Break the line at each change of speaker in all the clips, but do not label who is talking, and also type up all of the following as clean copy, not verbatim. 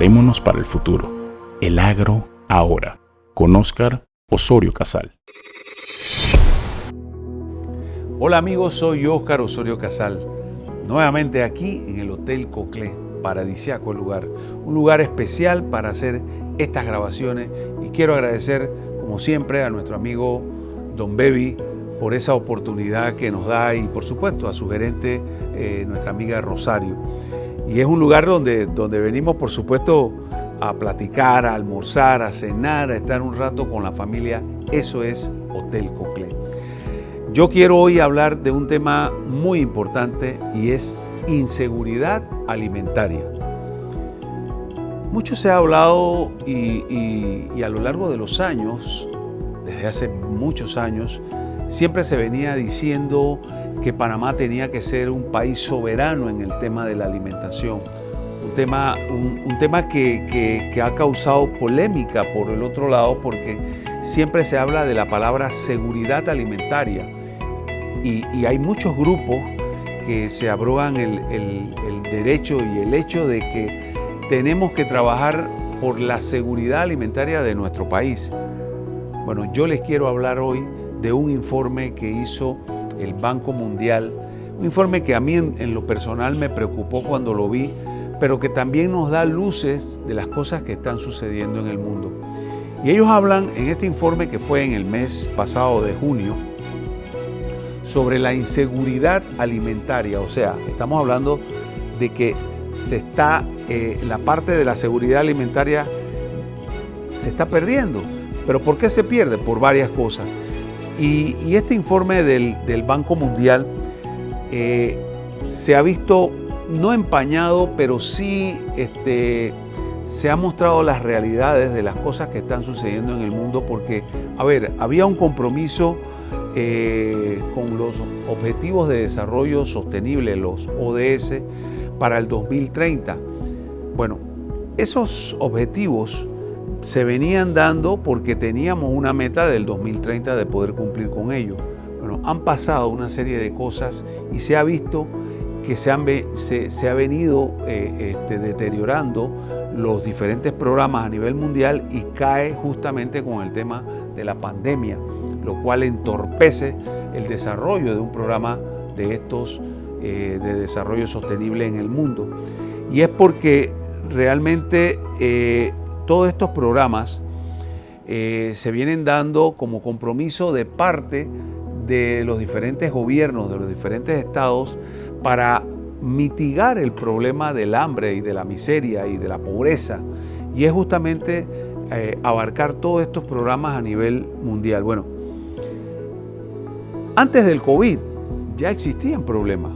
Preparémonos para el futuro. El agro ahora. Con Óscar Osorio Casal.
Hola amigos, soy Óscar Osorio Casal. Nuevamente aquí en el Hotel Coclé, paradisíaco el lugar. Un lugar especial para hacer estas grabaciones. Y quiero agradecer, como siempre, a nuestro amigo Don Bebi por esa oportunidad que nos da y por supuesto a su gerente, nuestra amiga Rosario. Y es un lugar donde venimos por supuesto a platicar, a almorzar, a cenar, a estar un rato con la familia. Eso es Hotel Coclé. Yo quiero hoy hablar de un tema muy importante y es inseguridad alimentaria. Mucho se ha hablado y a lo largo de los años, desde hace muchos años, siempre se venía diciendo que Panamá tenía que ser un país soberano en el tema de la alimentación. Un tema que ha causado polémica por el otro lado porque siempre se habla de la palabra seguridad alimentaria y hay muchos grupos que se abrogan el derecho y el hecho de que tenemos que trabajar por la seguridad alimentaria de nuestro país. Bueno, yo les quiero hablar hoy de un informe que hizo el Banco Mundial, un informe que a mí en lo personal me preocupó cuando lo vi, pero que también nos da luces de las cosas que están sucediendo en el mundo. Y ellos hablan en este informe que fue en el mes pasado de junio sobre la inseguridad alimentaria, o sea, estamos hablando de que la parte de la seguridad alimentaria se está perdiendo. ¿Pero por qué se pierde? Por varias cosas. Y este informe del Banco Mundial se ha visto no empañado, pero sí se han mostrado las realidades de las cosas que están sucediendo en el mundo, porque, había un compromiso con los Objetivos de Desarrollo Sostenible, los ODS, para el 2030. Bueno, esos objetivos se venían dando porque teníamos una meta del 2030 de poder cumplir con ello. Bueno, han pasado una serie de cosas y se ha visto que se ha venido deteriorando los diferentes programas a nivel mundial y cae justamente con el tema de la pandemia, lo cual entorpece el desarrollo de un programa de estos de desarrollo sostenible en el mundo. Y es porque realmente todos estos programas se vienen dando como compromiso de parte de los diferentes gobiernos, de los diferentes estados, para mitigar el problema del hambre y de la miseria y de la pobreza. Y es justamente abarcar todos estos programas a nivel mundial. Bueno, antes del COVID ya existían problemas,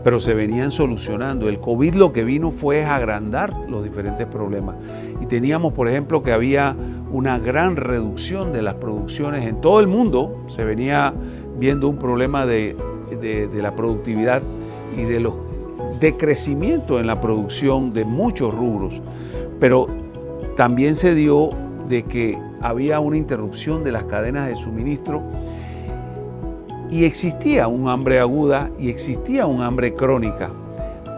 pero se venían solucionando. El COVID lo que vino fue agrandar los diferentes problemas. Y teníamos, por ejemplo, que había una gran reducción de las producciones en todo el mundo. Se venía viendo un problema de la productividad y de los decrecimiento en la producción de muchos rubros. Pero también se dio de que había una interrupción de las cadenas de suministro y existía un hambre aguda y existía un hambre crónica.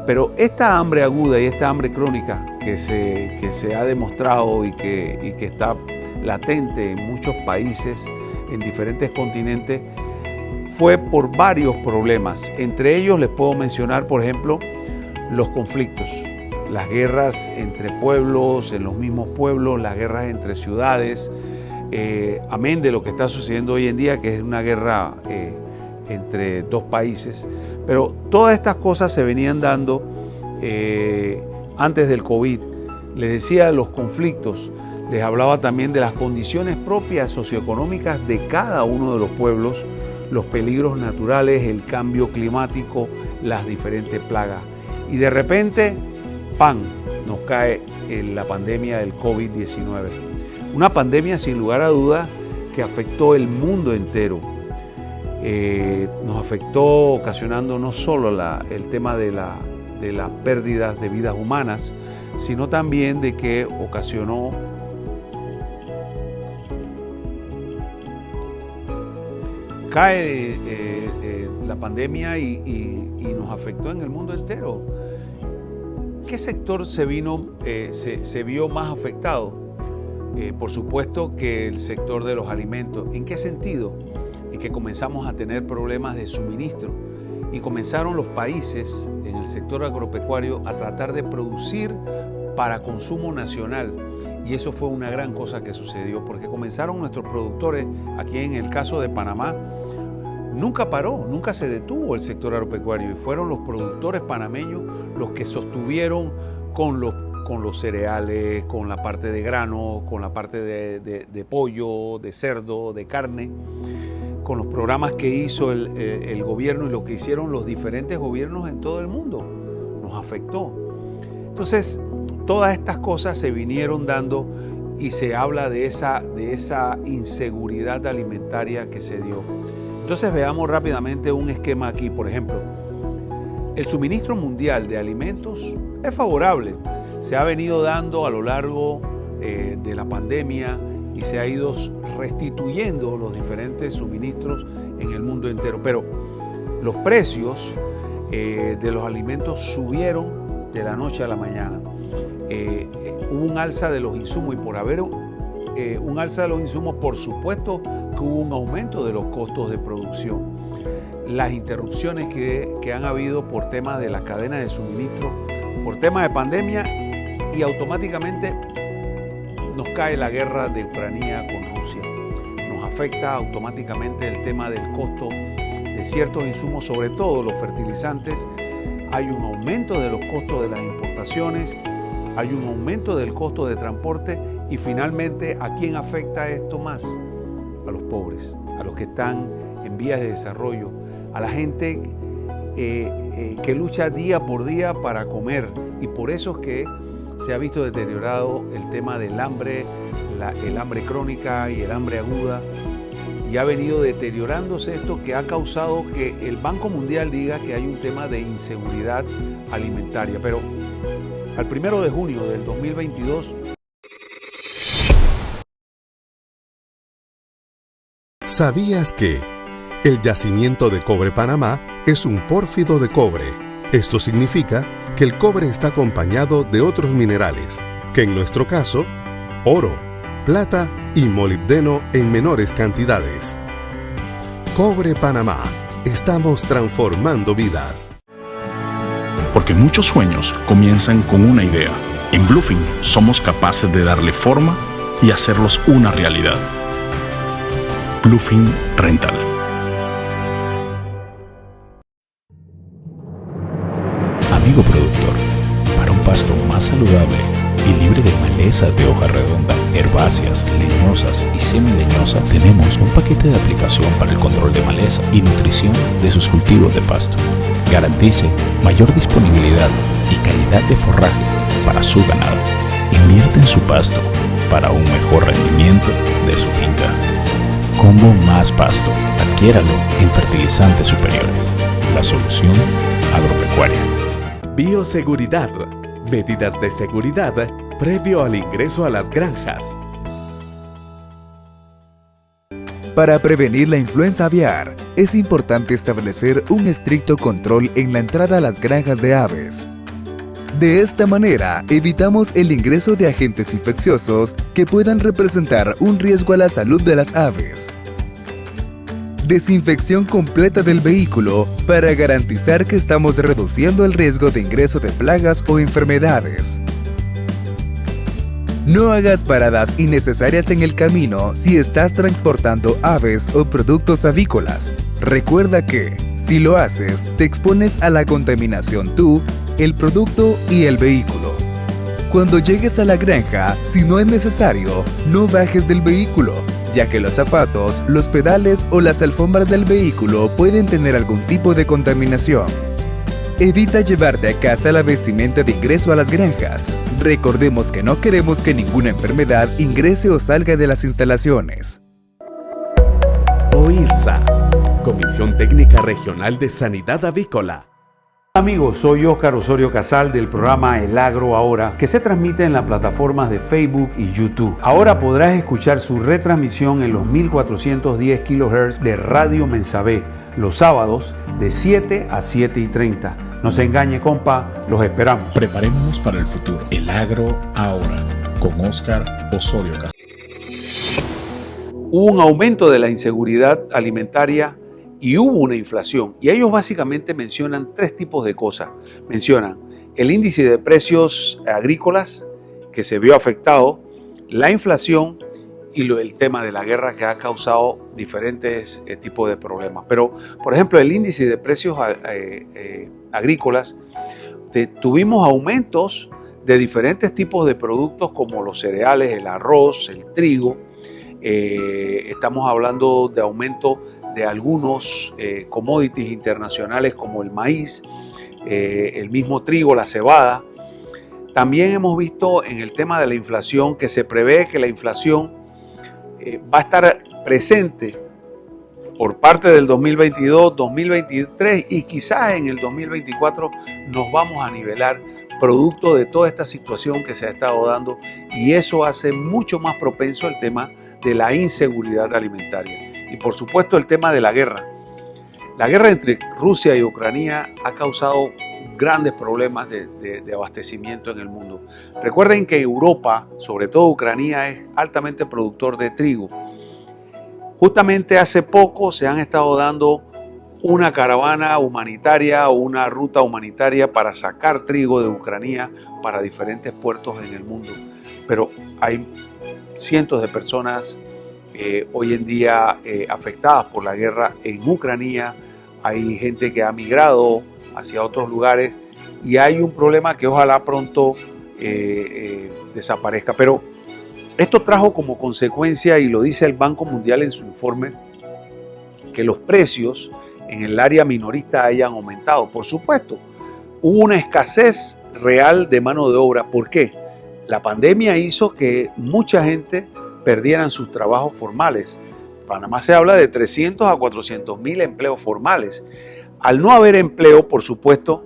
Pero esta hambre aguda y esta hambre crónica que se ha demostrado y que está latente en muchos países, en diferentes continentes, fue por varios problemas. Entre ellos les puedo mencionar, por ejemplo, los conflictos, las guerras entre pueblos, en los mismos pueblos, las guerras entre ciudades, amén de lo que está sucediendo hoy en día, que es una guerra entre dos países. Pero todas estas cosas se venían dando antes del COVID. Les decía los conflictos, les hablaba también de las condiciones propias socioeconómicas de cada uno de los pueblos, los peligros naturales, el cambio climático, las diferentes plagas. Y de repente, ¡pam!, nos cae la pandemia del COVID-19. Una pandemia sin lugar a dudas que afectó el mundo entero. Nos afectó ocasionando no solo el tema de las pérdidas de vidas humanas, sino también de que ocasionó cae la pandemia y nos afectó en el mundo entero. qué sector se vio más afectado? Por supuesto que el sector de los alimentos. ¿En qué sentido? En que comenzamos a tener problemas de suministro y comenzaron los países en el sector agropecuario a tratar de producir para consumo nacional. Y eso fue una gran cosa que sucedió, porque comenzaron nuestros productores, aquí en el caso de Panamá, nunca paró, nunca se detuvo el sector agropecuario y fueron los productores panameños los que sostuvieron con los cereales, con la parte de grano, con la parte de pollo, de cerdo, de carne, con los programas que hizo el gobierno y lo que hicieron los diferentes gobiernos en todo el mundo. Nos afectó. Entonces, todas estas cosas se vinieron dando y se habla de esa inseguridad alimentaria que se dio. Entonces veamos rápidamente un esquema aquí. Por ejemplo, el suministro mundial de alimentos es favorable. Se ha venido dando a lo largo de la pandemia y se ha ido restituyendo los diferentes suministros en el mundo entero. Pero los precios de los alimentos subieron de la noche a la mañana. Hubo un alza de los insumos y por haber un alza de los insumos, por supuesto que hubo un aumento de los costos de producción. Las interrupciones que han habido por temas de las cadenas de suministro, por temas de pandemia, y automáticamente nos cae la guerra de Ucrania con Rusia. Nos afecta automáticamente el tema del costo de ciertos insumos, sobre todo los fertilizantes. Hay un aumento de los costos de las importaciones, hay un aumento del costo de transporte y finalmente, ¿a quién afecta esto más? A los pobres, a los que están en vías de desarrollo, a la gente que lucha día por día para comer, y por eso es que se ha visto deteriorado el tema del hambre, el hambre crónica y el hambre aguda, y ha venido deteriorándose esto que ha causado que el Banco Mundial diga que hay un tema de inseguridad alimentaria. Pero al 1 de junio del 2022,
¿sabías que el yacimiento de cobre Panamá es un pórfido de cobre? Esto significa que el cobre está acompañado de otros minerales, que en nuestro caso, oro, plata y molibdeno en menores cantidades. Cobre Panamá. Estamos transformando vidas.
Porque muchos sueños comienzan con una idea. En Bluefin somos capaces de darle forma y hacerlos una realidad. Bluefin Rental. Amigo productor, para un pasto más saludable y libre de malezas de hoja redonda, herbáceas, leñosas y semileñosas, tenemos un paquete de aplicación para el control de maleza y nutrición de sus cultivos de pasto. Garantice mayor disponibilidad y calidad de forraje para su ganado. Invierte en su pasto para un mejor rendimiento de su finca. Combo Más Pasto. Adquiéralo en Fertilizantes Superiores. La solución agropecuaria.
Bioseguridad. Medidas de seguridad previo al ingreso a las granjas.
Para prevenir la influenza aviar, es importante establecer un estricto control en la entrada a las granjas de aves. De esta manera, evitamos el ingreso de agentes infecciosos que puedan representar un riesgo a la salud de las aves. Desinfección completa del vehículo para garantizar que estamos reduciendo el riesgo de ingreso de plagas o enfermedades. No hagas paradas innecesarias en el camino si estás transportando aves o productos avícolas. Recuerda que, si lo haces, te expones a la contaminación tú, el producto y el vehículo. Cuando llegues a la granja, si no es necesario, no bajes del vehículo, ya que los zapatos, los pedales o las alfombras del vehículo pueden tener algún tipo de contaminación. Evita llevarte a casa la vestimenta de ingreso a las granjas. Recordemos que no queremos que ninguna enfermedad ingrese o salga de las instalaciones.
OIRSA, Comisión Técnica Regional de Sanidad Avícola.
amigos, soy Óscar Osorio Casal del programa El Agro Ahora, que se transmite en las plataformas de Facebook y YouTube. Ahora podrás escuchar su retransmisión en los 1410 kHz de Radio Mensabé, los sábados de 7 a 7:30. No se engañe, compa, los esperamos.
Preparémonos para el futuro. El agro ahora, con Óscar Osorio Castillo.
Hubo un aumento de la inseguridad alimentaria y hubo una inflación. Y ellos básicamente mencionan tres tipos de cosas. Mencionan el índice de precios agrícolas que se vio afectado, la inflación y el tema de la guerra que ha causado diferentes tipos de problemas. Pero, por ejemplo, el índice de precios agrícolas, tuvimos aumentos de diferentes tipos de productos como los cereales, el arroz, el trigo. Estamos hablando de aumento de algunos commodities internacionales como el maíz, el mismo trigo, la cebada. También hemos visto en el tema de la inflación que se prevé que la inflación va a estar presente por parte del 2022, 2023 y quizás en el 2024 nos vamos a nivelar producto de toda esta situación que se ha estado dando, y eso hace mucho más propenso el tema de la inseguridad alimentaria. Y por supuesto el tema de la guerra. La guerra entre Rusia y Ucrania ha causado grandes problemas de abastecimiento en el mundo. Recuerden que Europa, sobre todo Ucrania, es altamente productor de trigo. Justamente hace poco se han estado dando una caravana humanitaria o una ruta humanitaria para sacar trigo de Ucrania para diferentes puertos en el mundo. Pero hay cientos de personas hoy en día afectadas por la guerra en Ucrania. Hay gente que ha migrado hacia otros lugares y hay un problema que ojalá pronto desaparezca. Pero esto trajo como consecuencia, y lo dice el Banco Mundial en su informe, que los precios en el área minorista hayan aumentado. Por supuesto, hubo una escasez real de mano de obra. ¿Por qué? La pandemia hizo que mucha gente perdieran sus trabajos formales. En Panamá se habla de 300 a 400 mil empleos formales. Al no haber empleo, por supuesto,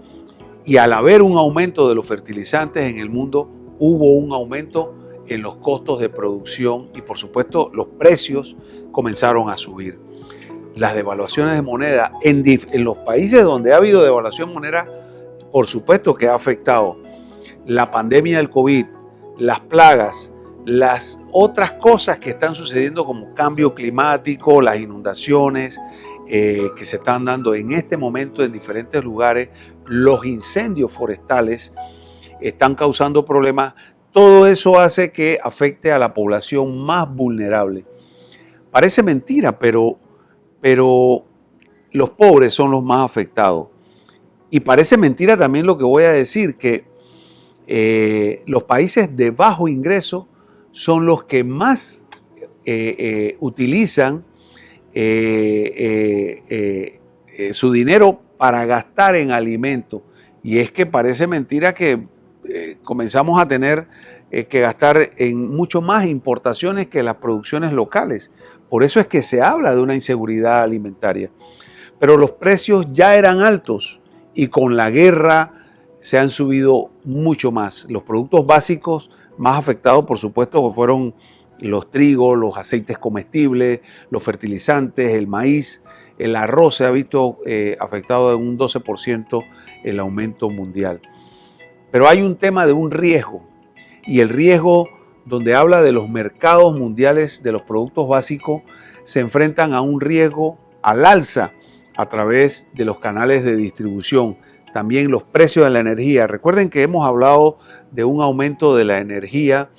y al haber un aumento de los fertilizantes en el mundo, hubo un aumento en los costos de producción y, por supuesto, los precios comenzaron a subir. Las devaluaciones de moneda en los países donde ha habido devaluación moneda, por supuesto que ha afectado la pandemia del COVID, las plagas, las otras cosas que están sucediendo como cambio climático, las inundaciones que se están dando en este momento en diferentes lugares, los incendios forestales están causando problemas. Todo eso hace que afecte a la población más vulnerable. Parece mentira, pero los pobres son los más afectados. Y parece mentira también lo que voy a decir, que los países de bajo ingreso son los que más utilizan su dinero para gastar en alimentos. Y es que parece mentira que comenzamos a tener que gastar en mucho más importaciones que las producciones locales. Por eso es que se habla de una inseguridad alimentaria. Pero los precios ya eran altos y con la guerra se han subido mucho más. Los productos básicos más afectados, por supuesto, fueron los trigos, los aceites comestibles, los fertilizantes, el maíz. El arroz se ha visto afectado en un 12% el aumento mundial. Pero hay un tema de un riesgo, y el riesgo donde habla de los mercados mundiales de los productos básicos se enfrentan a un riesgo al alza a través de los canales de distribución. También los precios de la energía. Recuerden que hemos hablado de un aumento de la energía,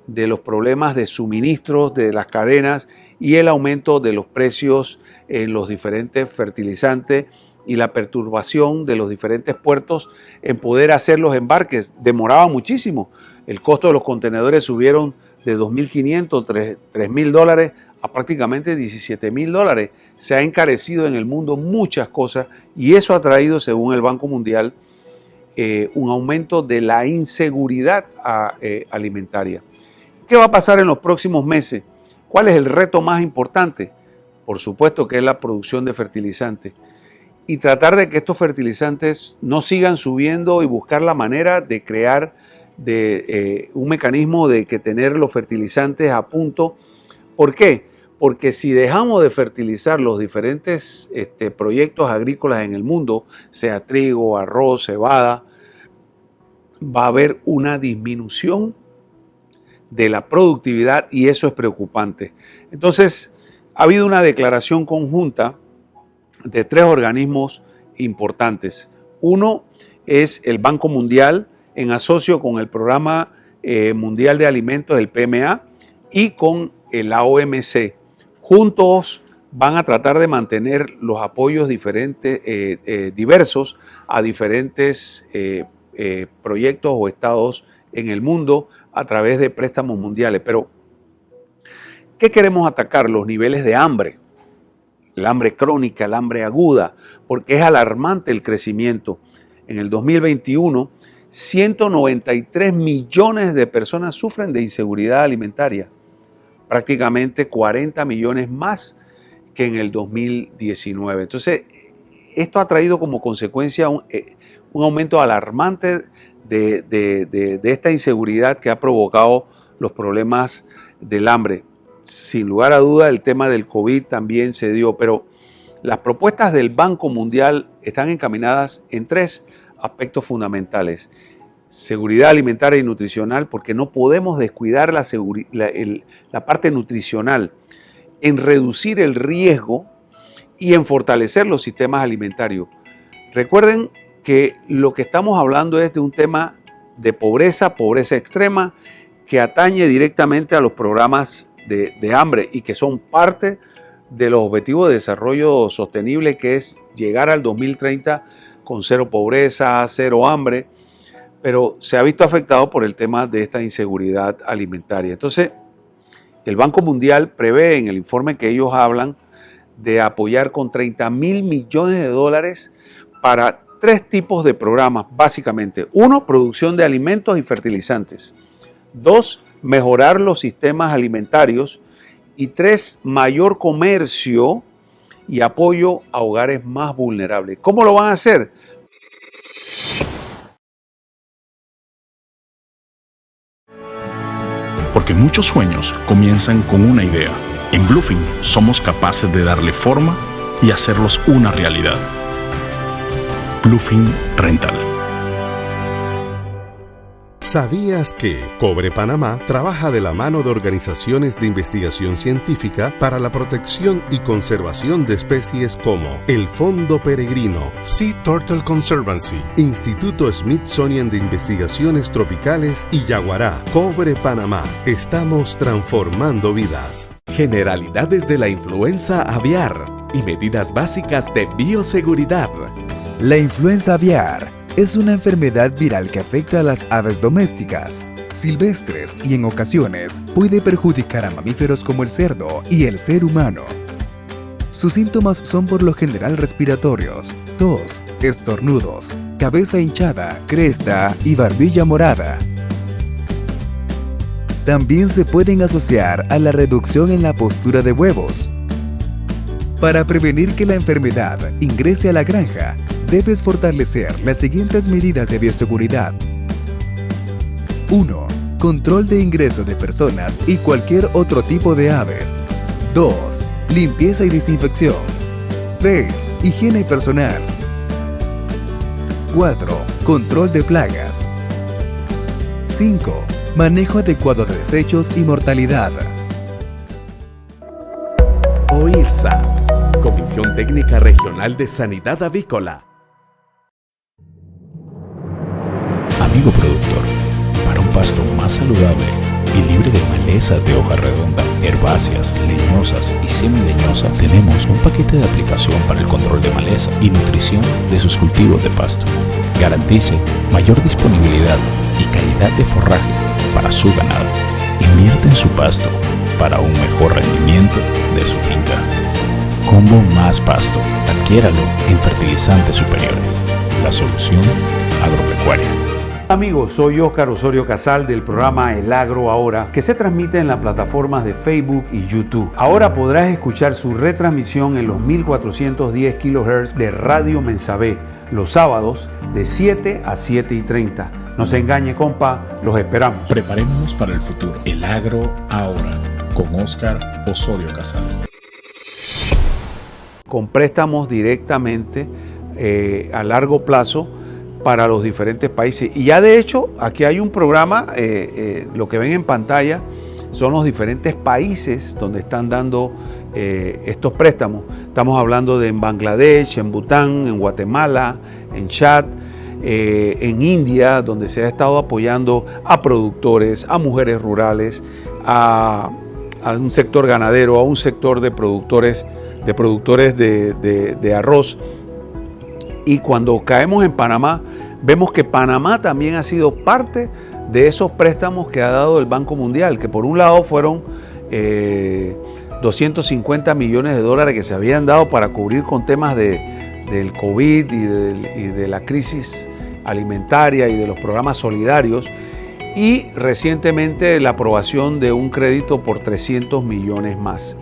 de los problemas de suministros de las cadenas y el aumento de los precios en los diferentes fertilizantes y la perturbación de los diferentes puertos en poder hacer los embarques. Demoraba muchísimo. El costo de los contenedores subieron de $2.500, $3.000 a prácticamente $17.000. Se ha encarecido en el mundo muchas cosas y eso ha traído, según el Banco Mundial, un aumento de la inseguridad alimentaria. ¿Qué va a pasar en los próximos meses? ¿Cuál es el reto más importante? Por supuesto que es la producción de fertilizantes. Y tratar de que estos fertilizantes no sigan subiendo y buscar la manera de crear un mecanismo de que tener los fertilizantes a punto. ¿Por qué? porque si dejamos de fertilizar los diferentes proyectos agrícolas en el mundo, sea trigo, arroz, cebada, va a haber una disminución de la productividad y eso es preocupante. Entonces, ha habido una declaración conjunta de 3 organismos importantes. Uno es el Banco Mundial en asocio con el Programa Mundial de Alimentos, el PMA, y con la OMC. Juntos van a tratar de mantener los apoyos diversos a diferentes proyectos o estados en el mundo a través de préstamos mundiales. Pero, ¿qué queremos atacar? Los niveles de hambre, el hambre crónica, el hambre aguda, porque es alarmante el crecimiento. En el 2021, 193 millones de personas sufren de inseguridad alimentaria, prácticamente 40 millones más que en el 2019. Entonces, esto ha traído como consecuencia un aumento alarmante de esta inseguridad que ha provocado los problemas del hambre. Sin lugar a duda, el tema del COVID también se dio, pero las propuestas del Banco Mundial están encaminadas en 3 aspectos fundamentales. Seguridad alimentaria y nutricional, porque no podemos descuidar la parte nutricional, en reducir el riesgo y en fortalecer los sistemas alimentarios. Recuerden que lo que estamos hablando es de un tema de pobreza extrema, que atañe directamente a los programas de hambre y que son parte de los objetivos de desarrollo sostenible, que es llegar al 2030 con 0 pobreza, 0 hambre, pero se ha visto afectado por el tema de esta inseguridad alimentaria. Entonces, el Banco Mundial prevé en el informe que ellos hablan de apoyar con $30,000 millones para 3 tipos de programas, básicamente. 1, producción de alimentos y fertilizantes. 2, mejorar los sistemas alimentarios. Y 3, mayor comercio y apoyo a hogares más vulnerables. ¿Cómo lo van a hacer?
Porque muchos sueños comienzan con una idea. En Bluefin somos capaces de darle forma y hacerlos una realidad. Bluefin Rental.
¿Sabías que Cobre Panamá trabaja de la mano de organizaciones de investigación científica para la protección y conservación de especies como el Fondo Peregrino, Sea Turtle Conservancy, Instituto Smithsonian de Investigaciones Tropicales y Yaguará? Cobre Panamá, estamos transformando vidas.
Generalidades de la influenza aviar y medidas básicas de bioseguridad.
La influenza aviar es una enfermedad viral que afecta a las aves domésticas, silvestres y en ocasiones puede perjudicar a mamíferos como el cerdo y el ser humano. Sus síntomas son por lo general respiratorios, tos, estornudos, cabeza hinchada, cresta y barbilla morada. También se pueden asociar a la reducción en la postura de huevos. Para prevenir que la enfermedad ingrese a la granja, debes fortalecer las siguientes medidas de bioseguridad. 1. Control de ingreso de personas y cualquier otro tipo de aves. 2. Limpieza y desinfección. 3. Higiene personal. 4. Control de plagas. 5. Manejo adecuado de desechos y mortalidad.
OIRSA, Comisión Técnica Regional de Sanidad Avícola.
Amigo productor, para un pasto más saludable y libre de malezas de hoja redonda, herbáceas, leñosas y semileñosas, tenemos un paquete de aplicación para el control de maleza y nutrición de sus cultivos de pasto. Garantice mayor disponibilidad y calidad de forraje para su ganado. Invierte en su pasto para un mejor rendimiento de su finca. Combo Más Pasto. Adquiéralo en Fertilizantes Superiores. La solución agropecuaria.
Amigos, soy Óscar Osorio Casal del programa El Agro Ahora, que se transmite en las plataformas de Facebook y YouTube. Ahora podrás escuchar su retransmisión en los 1410 kHz de Radio Mensabé, los sábados de 7 a 7:30. No se engañe, compa, los esperamos.
Preparémonos para el futuro. El Agro Ahora, con Óscar Osorio Casal.
Con préstamos directamente a largo plazo para los diferentes países. Y ya de hecho, aquí hay un programa, lo que ven en pantalla son los diferentes países donde están dando estos préstamos. Estamos hablando de en Bangladesh, en Bután, en Guatemala, en Chad, en India, donde se ha estado apoyando a productores, a mujeres rurales, a un sector ganadero, a un sector de productores de arroz. Y cuando caemos en Panamá, vemos que Panamá también ha sido parte de esos préstamos que ha dado el Banco Mundial, que por un lado fueron 250 millones de dólares que se habían dado para cubrir con temas del COVID y de la crisis alimentaria y de los programas solidarios, y recientemente la aprobación de un crédito por 300 millones más.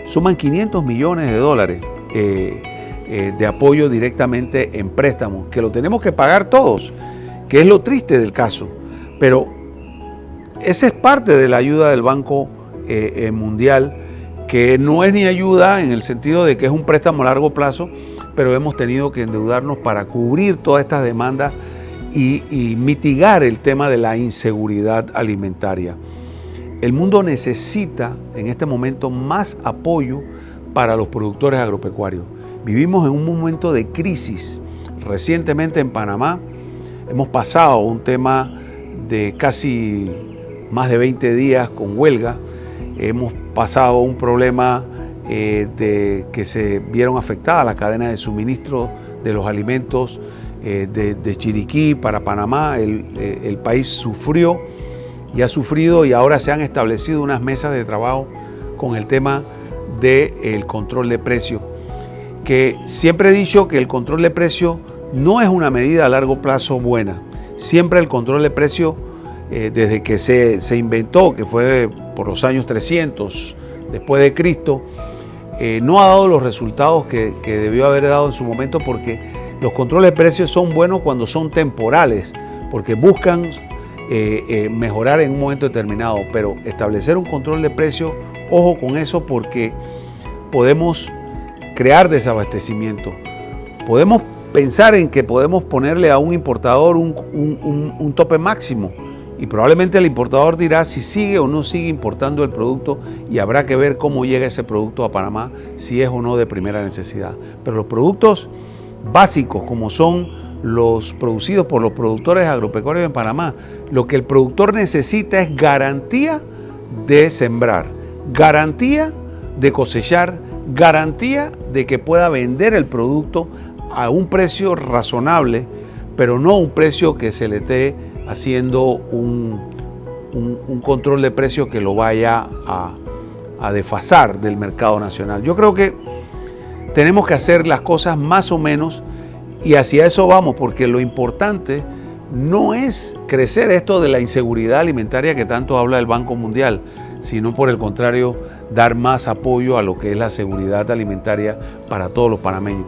Suman 500 millones de dólares de apoyo directamente en préstamos, que lo tenemos que pagar todos, que es lo triste del caso. Pero esa es parte de la ayuda del Banco Mundial, que no es ni ayuda en el sentido de que es un préstamo a largo plazo, pero hemos tenido que endeudarnos para cubrir todas estas demandas y mitigar el tema de la inseguridad alimentaria. El mundo necesita en este momento más apoyo para los productores agropecuarios. Vivimos en un momento de crisis. Recientemente en Panamá hemos pasado un tema de casi más de 20 días con huelga. Hemos pasado un problema de que se vieron afectadas la cadena de suministro de los alimentos de Chiriquí para Panamá. El país sufrió y ha sufrido, y ahora se han establecido unas mesas de trabajo con el tema del control de precios, que siempre he dicho que el control de precios no es una medida a largo plazo buena. Siempre el control de precios, desde que se inventó, que fue por los años 300 después de Cristo, no ha dado los resultados que debió haber dado en su momento, porque los controles de precios son buenos cuando son temporales, porque buscan mejorar en un momento determinado, pero establecer un control de precios, ojo con eso, porque podemos crear desabastecimiento. Podemos pensar en que podemos ponerle a un importador un tope máximo, y probablemente el importador dirá si sigue o no sigue importando el producto, y habrá que ver cómo llega ese producto a Panamá, si es o no de primera necesidad. Pero los productos básicos, como son los producidos por los productores agropecuarios en Panamá, lo que el productor necesita es garantía de sembrar, garantía de cosechar, garantía de que pueda vender el producto a un precio razonable, pero no un precio que se le esté haciendo un control de precios que lo vaya a desfasar del mercado nacional. Yo creo que tenemos que hacer las cosas más o menos, y hacia eso vamos, porque lo importante no es crecer esto de la inseguridad alimentaria que tanto habla el Banco Mundial, sino por el contrario, dar más apoyo a lo que es la seguridad alimentaria para todos los panameños.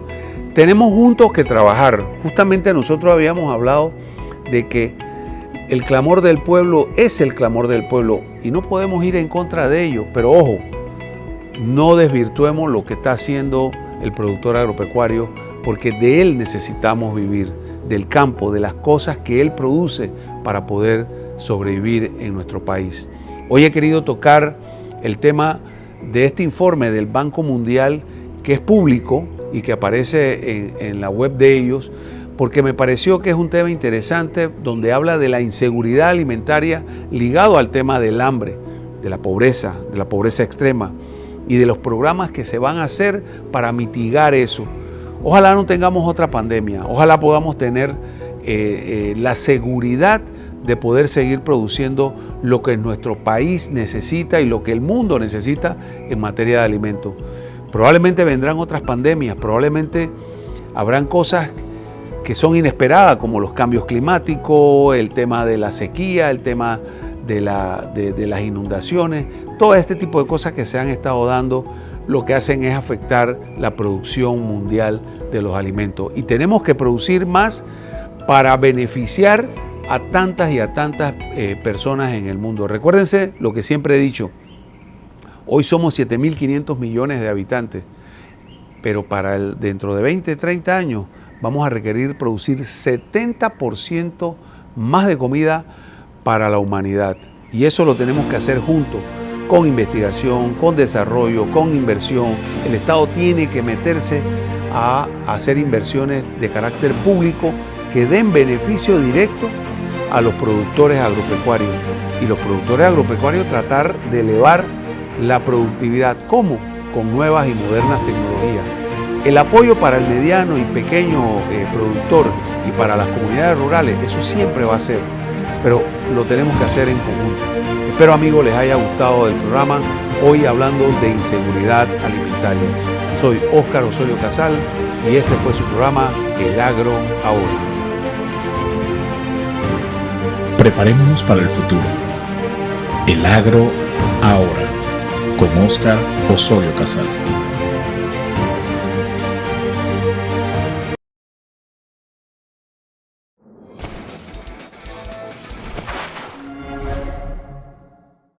Tenemos juntos que trabajar. Justamente nosotros habíamos hablado de que el clamor del pueblo es el clamor del pueblo y no podemos ir en contra de ello, pero ojo, no desvirtuemos lo que está haciendo el productor agropecuario, porque de él necesitamos vivir, del campo, de las cosas que él produce para poder sobrevivir en nuestro país. Hoy he querido tocar el tema de este informe del Banco Mundial, que es público y que aparece en la web de ellos, porque me pareció que es un tema interesante donde habla de la inseguridad alimentaria ligado al tema del hambre, de la pobreza extrema y de los programas que se van a hacer para mitigar eso. Ojalá no tengamos otra pandemia, ojalá podamos tener la seguridad de poder seguir produciendo lo que nuestro país necesita y lo que el mundo necesita en materia de alimentos. Probablemente vendrán otras pandemias, probablemente habrán cosas que son inesperadas, como los cambios climáticos, el tema de la sequía, el tema de las inundaciones, todo este tipo de cosas que se han estado dando, lo que hacen es afectar la producción mundial de los alimentos. Y tenemos que producir más para beneficiar a tantas y a tantas personas en el mundo. Recuérdense lo que siempre he dicho, Hoy somos 7.500 millones de habitantes, pero dentro de 20, 30 años vamos a requerir producir 70% más de comida para la humanidad. Y eso lo tenemos que hacer juntos, con investigación, con desarrollo, con inversión. El Estado tiene que meterse a hacer inversiones de carácter público que den beneficio directo a los productores agropecuarios. Y los productores agropecuarios tratar de elevar la productividad. ¿Cómo? Con nuevas y modernas tecnologías. El apoyo para el mediano y pequeño productor y para las comunidades rurales, eso siempre va a ser, pero lo tenemos que hacer en conjunto. Espero, amigos, les haya gustado el programa, hoy hablando de inseguridad alimentaria. Soy Óscar Osorio Casal y este fue su programa El Agro Ahora.
Preparémonos para el futuro. El Agro Ahora, con Óscar Osorio Casal.